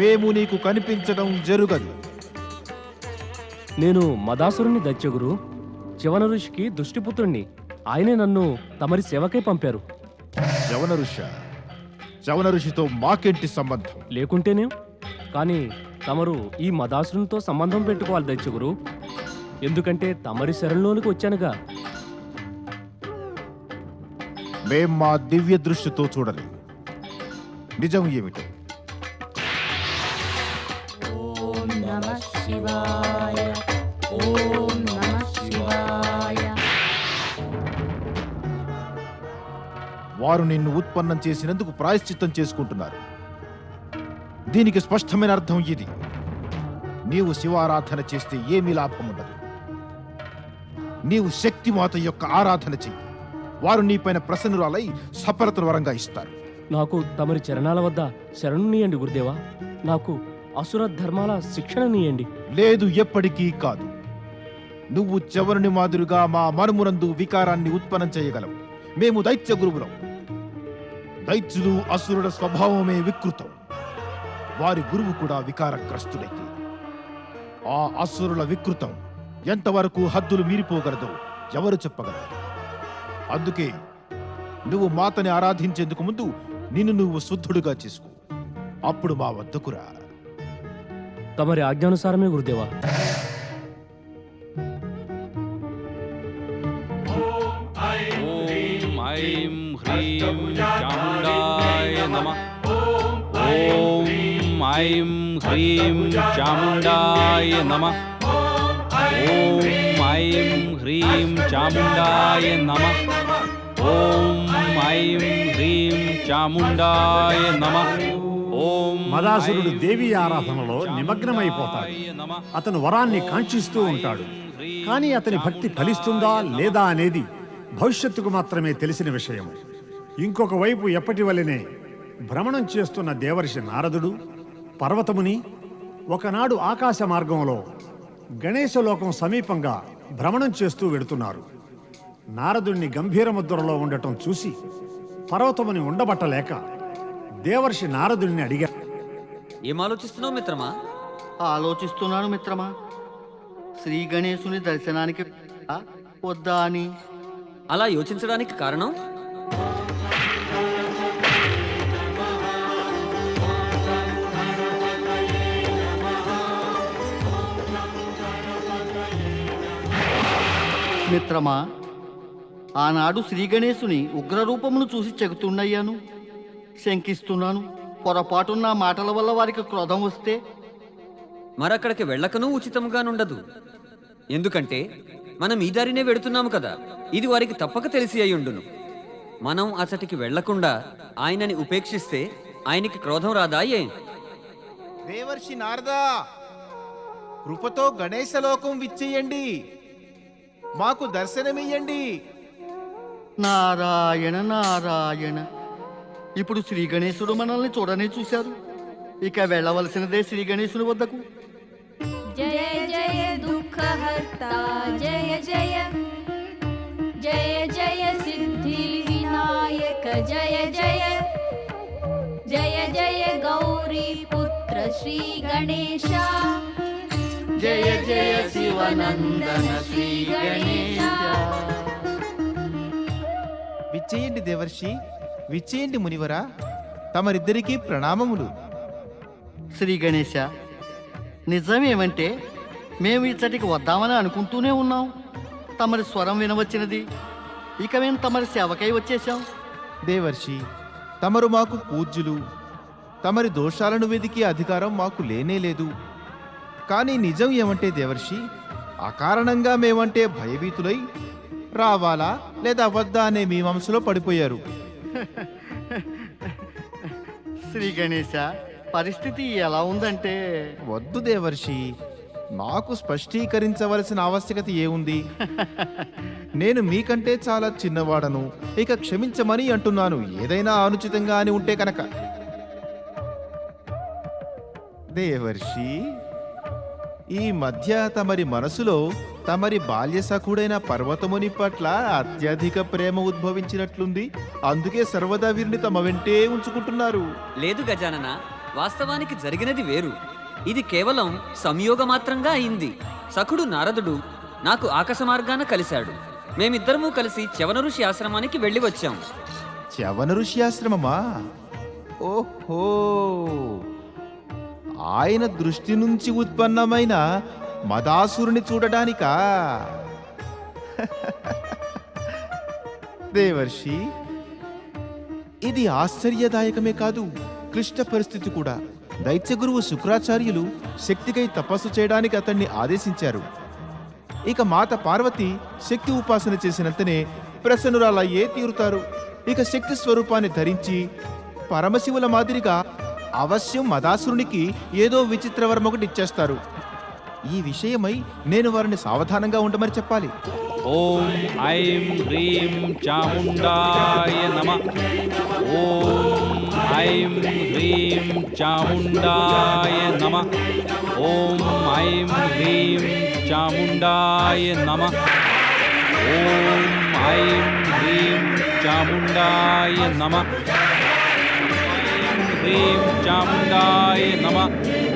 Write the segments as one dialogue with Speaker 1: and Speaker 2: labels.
Speaker 1: మేము నీకు కనిపించడం జరుగదు.
Speaker 2: నేను మదాసురుని దైత్యగురు చివన ఋషికి దృష్టిపుత్రుణ్ణి. ఆయనే నన్ను తమరి సేవకై పంపారు.
Speaker 1: చవన ఋషితో మాకేంటి సంబంధం?
Speaker 2: లేకుంటేనే కానీ తమరు ఈ మదాసురునితో సంబంధం పెట్టుకోవాలి దైత్యగురు. ఎందుకంటే తమరి శరణలోనికి వచ్చానుగా.
Speaker 1: మేం మా దివ్య దృష్టితో చూడలేదు. నిజం ఏమిటో?
Speaker 3: ఓం నమః శివాయ. ఓం నమః శివాయ.
Speaker 1: వారు నిన్ను ఉత్పన్నం చేసినందుకు ప్రాయశ్చిత్తం చేసుకుంటున్నారు. దీనికి స్పష్టమైన అర్థం ఇది: నీవు శివారాధన చేస్తే ఏమీ లాభం ఉండదు. నీవు శక్తిమాత యొక్క ఆరాధన చెయ్యి. వారు నీపైన ప్రసన్నురాలై సఫలతను వరంగా ఇస్తారు.
Speaker 2: నాకు తమరి చరణాల వద్ద శరణు నీయండి గురుదేవా. నాకు అసుర ధర్మాల శిక్షణ నీయండి.
Speaker 1: లేదు, ఎప్పటికీ కాదు. నువ్వు చవరుని మాదిరిగా మా మనుమునందు వికారాన్ని ఉత్పన్నం చేయగలవు. మేము దైత్య గురువులం. దైత్యులు అసురుల స్వభావమే వికృతం. వారి గురువు కూడా వికారగ్రస్తుడైతే ఆ అసురుల వికృతం ఎంతవరకు హద్దులు మీరిపోగలదో ఎవరు చెప్పగలరు? అందుకే నువ్వు మాతని ఆరాధించేందుకు ముందు నిన్ను నువ్వు శుద్ధుడుగా చేసుకో. అప్పుడు మా వద్దకు రా.
Speaker 2: తమరి ఆజ్ఞానుసారమే గురుదేవా.
Speaker 4: ఓం ఐం హ్రీం చాముండాయ నమః. ఓం ఐం హ్రీం చాముండాయ నమః. ఓం ఐం హ్రీం చాముండాయ నమః. ఓం ఐం హ్రీం చాముండాయ నమః. ఓం
Speaker 5: మదాసురుడు దేవీ ఆరాధనలో నిమగ్నమైపోతాడు. అతను వరాన్ని కాంక్షిస్తూ ఉంటాడు. కానీ అతని భక్తి ఫలిస్తుందా లేదా అనేది భవిష్యత్తుకు మాత్రమే తెలిసిన విషయం. ఇంకొక వైపు ఎప్పటి వలెనే భ్రమణం చేస్తున్న దేవర్షి నారదుడు, పర్వతముని ఒకనాడు ఆకాశ మార్గంలో గణేశలోకం సమీపంగా భ్రమణం చేస్తూ వెడుతున్నారు. నారదుణ్ణి గంభీర ముద్రలో ఉండటం చూసి పర్వతముని ఉండబట్టలేక దేవర్షి నారదుణ్ణి అడిగారు.
Speaker 6: ఏం ఆలోచిస్తున్నావు మిత్రమా?
Speaker 7: ఆలోచిస్తున్నాను మిత్రమా, శ్రీ గణేశుని దర్శనానికి వద్దా అని.
Speaker 6: అలా యోచించడానికి కారణం?
Speaker 7: మిత్రమా, ఆనాడు శ్రీ గణేశుని ఉగ్రరూపమును చూసి చెగుతుండయ్యాను. శంకిస్తున్నాను, పొరపాటున్న మాటల వల్ల వారికి క్రోధం వస్తే.
Speaker 6: మరక్కడికి వెళ్ళకనూ ఉచితంగానుండదు. ఎందుకంటే మనం ఈ దారినే వెడుతున్నాము కదా. ఇది వారికి తప్పక తెలిసి అయ్యుండును. మనం అచటికి వెళ్లకుండా ఆయనని ఉపేక్షిస్తే ఆయనకి క్రోధం రాదా?
Speaker 1: దేవర్షి నారదా, కృపతో గణేశలోకం విచ్చేయండి. మాకు దర్శనమియ్యండి.
Speaker 7: నారాయణ నారాయణ. ఇప్పుడు శ్రీ గణేశుడు మనల్ని చూడనే చూశారు. ఇక వెళ్ళవలసినదే శ్రీ గణేశుని వద్దకు.
Speaker 3: జయ జయ దుఃఖహర్తా జయ జయ. జయ జయ సిద్ధి వినాయక జయ జయ. జయ జయ గౌరీ పుత్ర శ్రీ గణేశ.
Speaker 7: జయ జయ శివనందన శ్రీ గణేశ.
Speaker 1: విచ్చేయండి దేవర్షి, విచ్చేయండి మునివరా. తమరిద్దరికీ ప్రణామములు.
Speaker 7: శ్రీ గణేశ, నిజమేమంటే మేము ఇచ్చటికి వద్దామని అనుకుంటూనే ఉన్నాం. తమరి స్వరం వినవచ్చినది. ఇక మేము తమరి సేవకై వచ్చేసాం.
Speaker 1: దేవర్షి, తమరు మాకు పూజ్యులు. తమరి దోషాలను వెదికే అధికారం మాకు లేనే లేదు. కానీ నిజం ఏమంటే దేవర్షి, అకారణంగా మేమంటే భయభీతులై రావాలా లేదా వద్దా అనే మీ మనసులో పడిపోయారు.
Speaker 7: శ్రీ గణేశ, పరిస్థితి ఎలా ఉందంటే.
Speaker 1: వద్దు దేవర్షి, నాకు స్పష్టీకరించవలసిన ఆవశ్యకత ఏముంది? నేను మీకంటే చాలా చిన్నవాడను. ఇక క్షమించమని అంటున్నాను, ఏదైనా అనుచితంగా అని ఉంటే కనుక. దేవర్షి, ఈ మధ్య తమరి మనసులో తమరి బాల్య సఖుడైన పర్వతముని పట్ల అత్యధిక ప్రేమ ఉద్భవించినట్లుంది. అందుకే సర్వదా వీరిని తమ వెంటే ఉంచుకుంటున్నారు.
Speaker 6: లేదు గజానన, వాస్తవానికి జరిగినది వేరు. ఇది కేవలం సంయోగమాత్రంగా అయింది. సఖుడు నారదుడు నాకు ఆకాశ మార్గాన కలిశాడు. మేమిద్దరము కలిసి చ్యవన ఋషి ఆశ్రమానికి వెళ్ళి వచ్చాం.
Speaker 1: చ్యవన ఋషి ఆశ్రమమా? ఓహో, ఆయన దృష్టి నుంచి ఉత్పన్నమైన మదాసురుని చూడడానికా? దేవర్షి, ఇది ఆశ్చర్యదాయకమే కాదు, క్లిష్ట పరిస్థితి కూడా. దైత్య గురువు శుక్రాచార్యులు శక్తికై తపస్సు చేయడానికి అతన్ని ఆదేశించారు. ఇక మాత పార్వతి శక్తి ఉపాసన చేసినంతనే ప్రసన్నురాలయ్యే తీరుతారు. ఇక శక్తి స్వరూపాన్ని ధరించి పరమశివుల మాదిరిగా అవశ్యం మదాసురునికి ఏదో విచిత్ర వరం ఒకటి ఇచ్చేస్తారు. ఈ విషయమై నేను వారిని సావధానంగా ఉండమని చెప్పాలి.
Speaker 4: ఓం ఐం హ్రీం చాముండాయ నమః. ఓం ఐం హ్రీం చాముండాయ నమః. ఓం ఐం హ్రీం చాముండాయ నమః. ఓం ఐం హ్రీం చాముండాయ నమః. హ్రీం చాముండాయ నమః.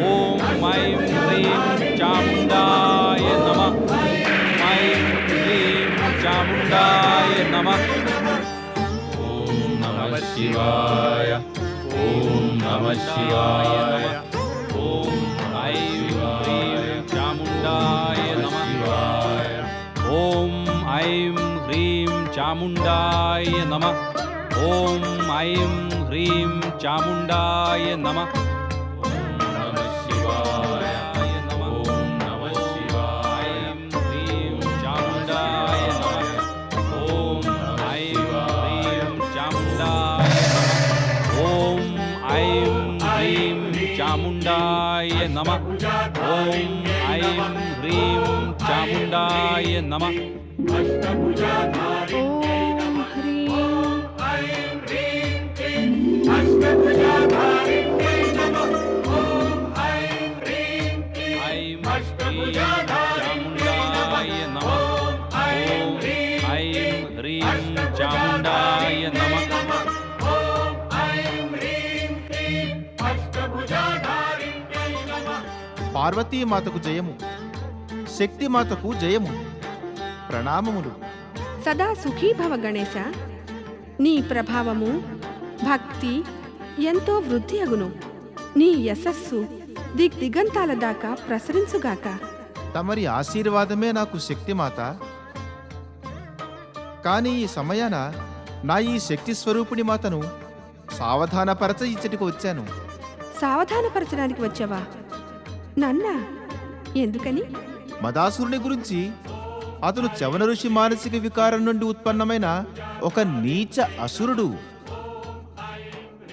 Speaker 4: ఓం ఐం హ్రీం చాముండాయ నమః. ఐం హ్రీం చాముండాయ నమః. ఓం నమః శివాయ. ఓం నమః శివాయ. ఓం ఐం హ్రీం చాముండాయ నమః. ఓం ఐం హ్రీం చాముండాయ నమః. ఓం ఐం హ్రీం చాముండాయ నమః. ఓం నమః శివాయ నమః. ఓం నమః శివాయ. ఐం హ్రీం చాముండాయ నమః. ఓం ఐం హ్రీం చాముండాయ నమః. ఓం ఐం హ్రీం చాముండాయ నమః. ఓం ఐం హ్రీం చాముండాయ నమః.
Speaker 3: ఓం హ్రీం
Speaker 4: ఐం హ్రీం చాముండాయ నమః. ఓం ఐం హ్రీం చాముండాయ నమః.
Speaker 1: పార్వతీ మాతకు జయము, శక్తి మాతకు జయము. ప్రణామములు.
Speaker 8: సదా సుఖీభవ గణేశ. నీ ప్రభావము భక్తి ఎంతో వృద్ధి అగును. నీ యశస్సు దిగ్దిగంతాల దాకా ప్రసరించుగాక.
Speaker 1: తమరి ఆశీర్వాదమే నాకు శక్తి మాత. కానీ ఈ సమయాన నా ఈ శక్తి స్వరూపిణి మాతను సావధానపరచ ఇచ్చటికి వచ్చాను.
Speaker 8: సావధానపరచడానికి వచ్చావా? నన్నా? ఎందుకని?
Speaker 1: మదాసురుని గురించి, అతను చ్యవన ఋషి మానసిక వికారం నుండి ఉత్పన్నమైన ఒక నీచ అసురుడు.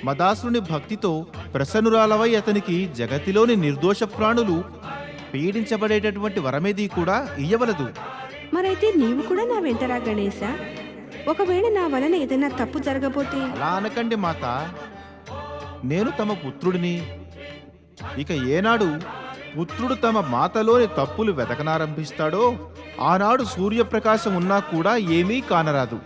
Speaker 1: మదాసురుని భక్తితో ప్రసన్నురాలవై అతనికి జగతిలోని నిర్దోష ప్రాణులు పీడించబడేటటువంటి వరమేది కూడా ఇయ్యవలదు.
Speaker 8: మరైతే నీవు కూడా నా వెంటరా గణేశ. ఒకవేళ నా వలన ఏదైనా తప్పు జరగబోతే?
Speaker 1: అలా అనకండి మాత, నేను తమ పుత్రుడిని. ఇక ఏనాడు పుత్రుడు తమ మాతలోని తప్పులు వెతకనారంభిస్తాడో ఆనాడు సూర్యప్రకాశం ఉన్నా కూడా ఏమీ కానరాదు.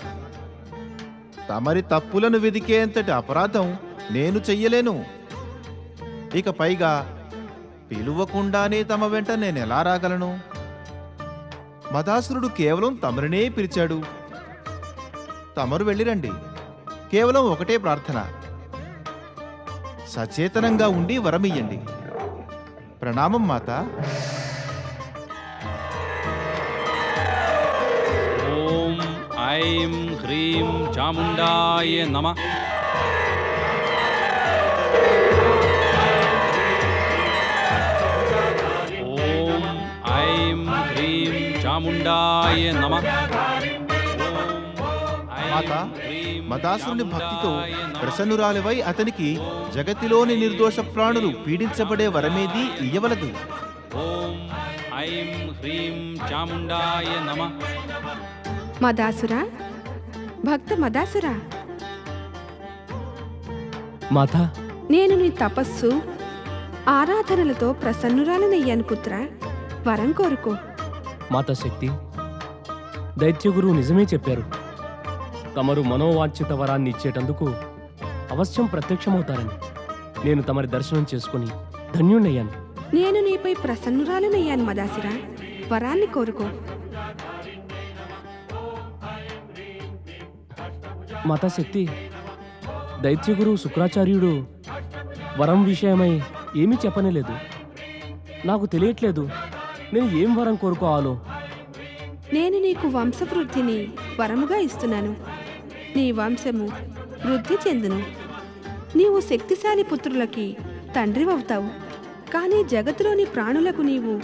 Speaker 1: తమరి తప్పులను వెదికేంతటి అపరాధం నేను చెయ్యలేను. ఇక పైగా పిలువకుండానే తమ వెంట నేనెలా రాగలను? మదాసురుడు కేవలం తమరినే పిలిచాడు. తమరు వెళ్ళిరండి. కేవలం ఒకటే ప్రార్థన, సచేతనంగా ఉండి వరమియ్యండి. ప్రణామం మాత.
Speaker 4: ఓం ఐం హ్రీం చాముండాయ నమః. ఓం ఐం హ్రీం చాముండాయ నమః.
Speaker 1: మాత, మదాసురుని భక్తితో ప్రసన్నురాలివై అతనికి జగతిలోని నిర్దోష ప్రాణులు పీడించబడే వరమేది ఇయ్యవలదు.
Speaker 4: ఓం ఐం హ్రీం చాముండాయ నమః.
Speaker 8: మదాసురా, భక్త మదాసురా,
Speaker 2: మాతా,
Speaker 8: నేను నీ తపస్సు ఆరాధనలతో ప్రసన్నురాలనయ్యాను పుత్ర. వరం కోరుకో.
Speaker 2: మాతా శక్తి, దైత్యగురువు నిజమే చెప్పారు. తమరు మనోవాంఛిత వరాన్ని ఇచ్చేటందుకు అవశ్యం ప్రత్యక్షమవుతారని. నేను తమరి దర్శనం చేసుకుని ధన్యుణ్ణయ్యాను.
Speaker 8: నేను నీపై ప్రసన్నురాలనయ్యాను మదాసురా. వరాన్ని కోరుకో.
Speaker 2: మాతాశక్తి, దైత్యగురు శుక్రాచార్యుడు వరం విషయమై ఏమీ చెప్పనేలేదు. నాకు తెలియట్లేదు నేను ఏం వరం కోరుకోవాలో.
Speaker 8: నేను నీకు వంశవృద్ధిని వరముగా ఇస్తున్నాను. నీ వంశము వృద్ధి చెందును. నీవు శక్తిశాలి పుత్రులకి తండ్రివవుతావు. కానీ జగత్తులోని ప్రాణులకు నీవు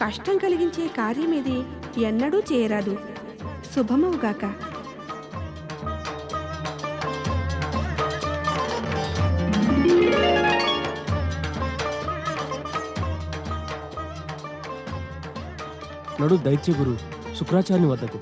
Speaker 8: కష్టం కలిగించే కార్యమేది ఎన్నడూ చేయరాదు. శుభమవుగాక.
Speaker 2: నడు దైత్యగురు శుక్రాచార్యుని వద్దకు.